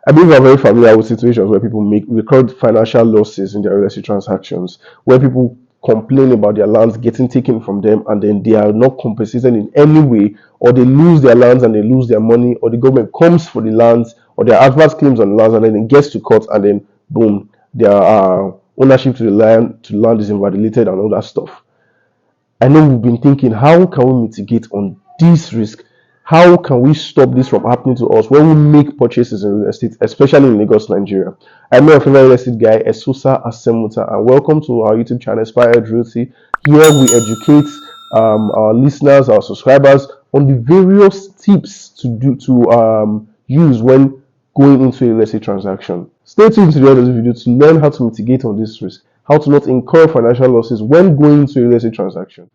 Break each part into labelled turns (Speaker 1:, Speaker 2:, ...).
Speaker 1: I believe we are very familiar with situations where people record financial losses in their real estate transactions, where people complain about their lands getting taken from them and then they are not compensated in any way, or they lose their lands and they lose their money, or the government comes for the lands, or there are adverse claims on the lands and then it gets to court and then boom, their ownership to the land is invalidated and all that stuff. I know we've been thinking, how can we mitigate on this risk? How can we stop this from happening to us when we make purchases in real estate, especially in Lagos, Nigeria? I'm your favorite real estate guy, Esusa Asemuta, and welcome to our YouTube channel, Inspired Realty. Here we educate our listeners, our subscribers on the various tips to use when going into a real estate transaction. Stay tuned to the end of the video to learn how to mitigate on this risk, how to not incur financial losses when going into a real estate transaction.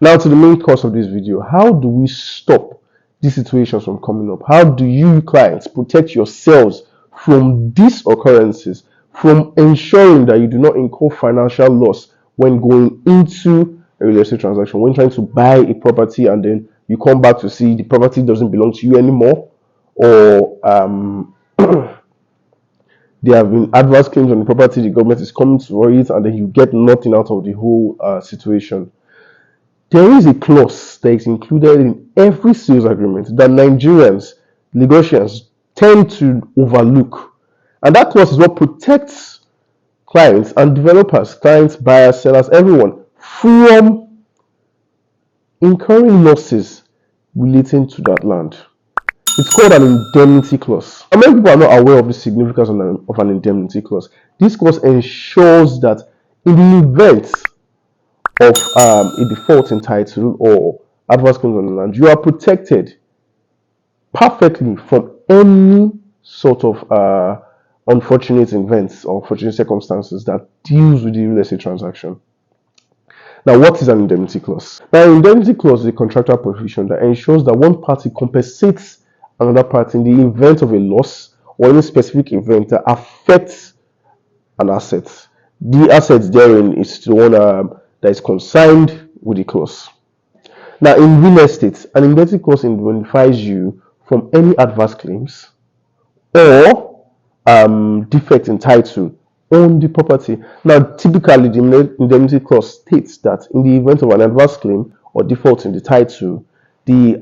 Speaker 1: Now to the main course of this video, how do we stop these situations from coming up? How do you clients protect yourselves from these occurrences, from ensuring that you do not incur financial loss when going into a real estate transaction, when trying to buy a property and then you come back to see the property doesn't belong to you anymore, or there have been adverse claims on the property, the government is coming for it, and then you get nothing out of the whole situation. There is a clause that is included in every sales agreement that Nigerians, Lagosians, tend to overlook. And that clause is what protects clients and developers, clients, buyers, sellers, everyone from incurring losses relating to that land. It's called an indemnity clause. And many people are not aware of the significance of an indemnity clause. This clause ensures that in the event of a default in title or adverse claims on the land, you are protected perfectly from any sort of unfortunate events or unfortunate circumstances that deals with the real estate transaction. Now, what is an indemnity clause? Now, an indemnity clause is a contractual provision that ensures that one party compensates another party in the event of a loss or any specific event that affects an asset. The asset therein is the one that is consigned with the clause. Now, in real estate, an indemnity clause indemnifies you from any adverse claims or defect in title on the property. Now, typically, the indemnity clause states that in the event of an adverse claim or default in the title, the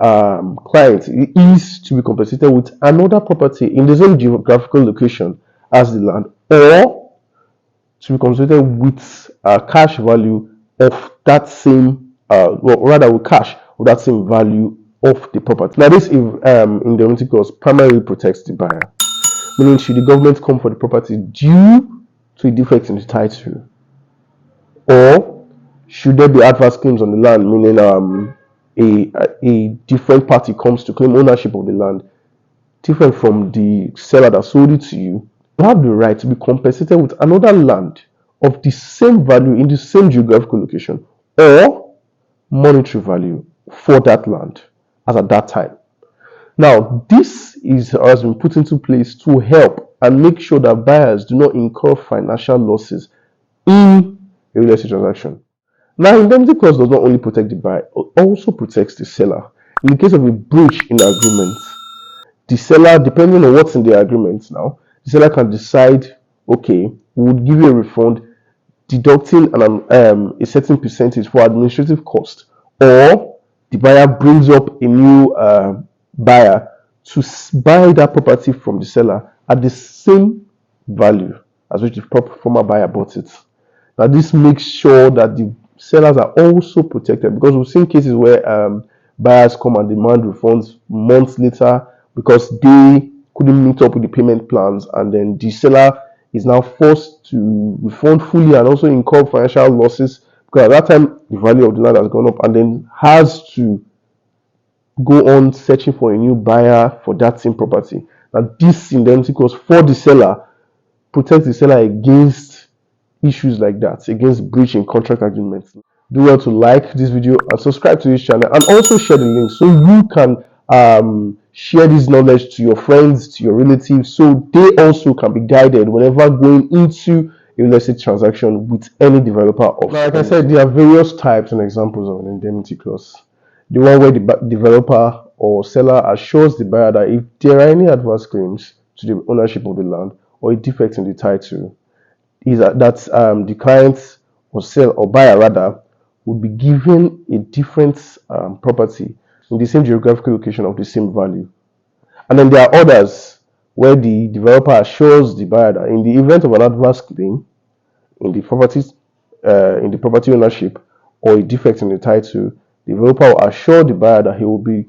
Speaker 1: client is to be compensated with another property in the same geographical location as the land, or to be compensated with cash value of that same, rather with cash of that same value of the property. Now, this indemnity clause primarily protects the buyer, meaning should the government come for the property due to a defect in the title, or should there be adverse claims on the land, meaning a different party comes to claim ownership of the land, different from the seller that sold it to you, you have the right to be compensated with another land of the same value in the same geographical location or monetary value for that land as at that time. Now, this has been put into place to help and make sure that buyers do not incur financial losses in a real estate transaction. Now, indemnity clause does not only protect the buyer, it also protects the seller. In the case of a breach in the agreement, the seller, depending on what's in the agreement now, the seller can decide, okay, we would give you a refund, deducting a certain percentage for administrative cost, or the buyer brings up a new buyer to buy that property from the seller at the same value as which the former buyer bought it. Now, this makes sure that the sellers are also protected, because we've seen cases where buyers come and demand refunds months later because they couldn't meet up with the payment plans, and then the seller is now forced to refund fully and also incur financial losses because at that time the value of the land has gone up, and then has to go on searching for a new buyer for that same property. Now, this indemnity clause for the seller protects the seller against issues like that, against breaching contract agreements. Do well to like this video and subscribe to this channel, and also share the link so you can share this knowledge to your friends, to your relatives, so they also can be guided whenever going into a real estate transaction with any developer. Like I said, there are various types and examples of an indemnity clause. The one where the developer or seller assures the buyer that if there are any adverse claims to the ownership of the land, or a defect in the title, is that the client or sell or buyer rather would be given a different property in the same geographical location of the same value. And then there are others where the developer assures the buyer that in the event of an adverse claim in the property ownership or a defect in the title, the developer will assure the buyer that he will be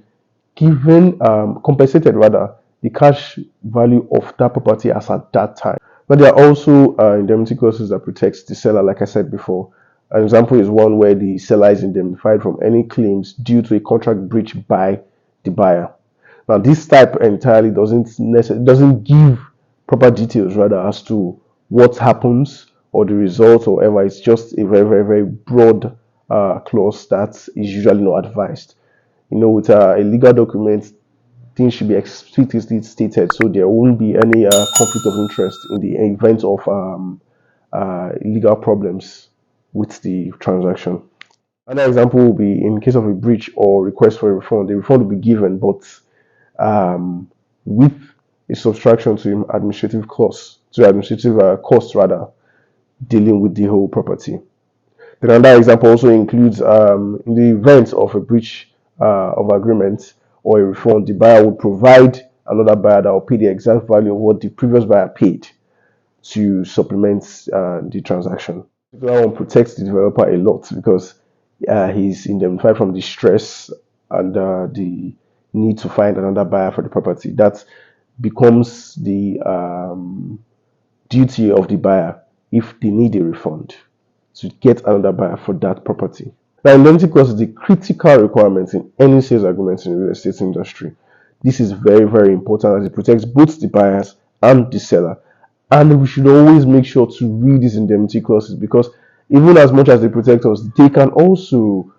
Speaker 1: given compensated rather the cash value of that property as at that time. But there are also indemnity clauses that protects the seller, like I said before. An example is one where the seller is indemnified from any claims due to a contract breach by the buyer. Now, this type entirely doesn't give proper details rather as to what happens or the result or whatever. It's just a very, very, very broad clause that is usually not advised. With a legal document, things should be explicitly stated so there won't be any conflict of interest in the event of legal problems with the transaction. Another example will be in case of a breach or request for a refund. The refund will be given, but with a subtraction to administrative costs, rather, dealing with the whole property. Then another example also includes in the event of a breach of agreement or a refund, the buyer would provide another buyer that will pay the exact value of what the previous buyer paid to supplement the transaction. That one protects the developer a lot because he's indemnified from the stress and the need to find another buyer for the property. That becomes the duty of the buyer if they need a refund to get another buyer for that property. Now, indemnity clause is the critical requirement in any sales agreement in the real estate industry. This is very, very important as it protects both the buyers and the seller. And we should always make sure to read these indemnity clauses because even as much as they protect us, they can also,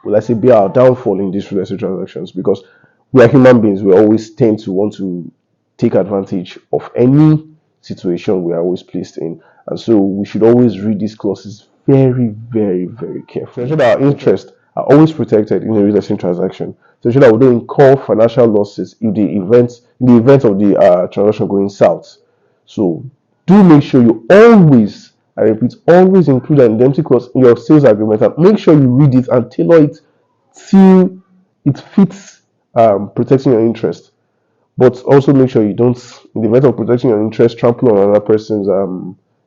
Speaker 1: let's say, be our downfall in these real estate transactions because we are human beings. We always tend to want to take advantage of any situation we are always placed in. And so we should always read these clauses very, very, very carefully. To ensure that our interests are always protected in a real estate transaction. To ensure that we don't incur financial losses in the event of the transaction going south. So do make sure you always, I repeat, always include an indemnity clause in your sales agreement and make sure you read it and tailor it till it fits protecting your interest. But also make sure you don't, in the event of protecting your interest, trample on another person's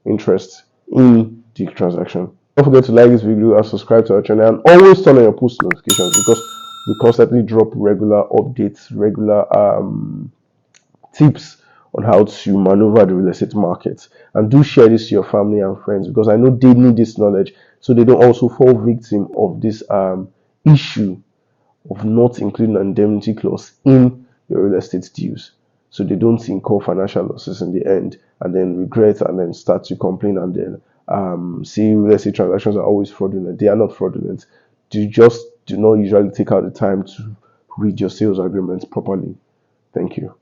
Speaker 1: interest in the transaction. Don't forget to like this video and subscribe to our channel and always turn on your post notifications because we constantly drop regular updates, regular tips on how to maneuver the real estate market. And do share this to your family and friends because I know they need this knowledge so they don't also fall victim of this issue of not including an indemnity clause in your real estate deals, so they don't incur financial losses in the end and then regret and then start to complain and then see real estate transactions are always fraudulent. They are not fraudulent. You just do not usually take out the time to read your sales agreements properly. Thank you.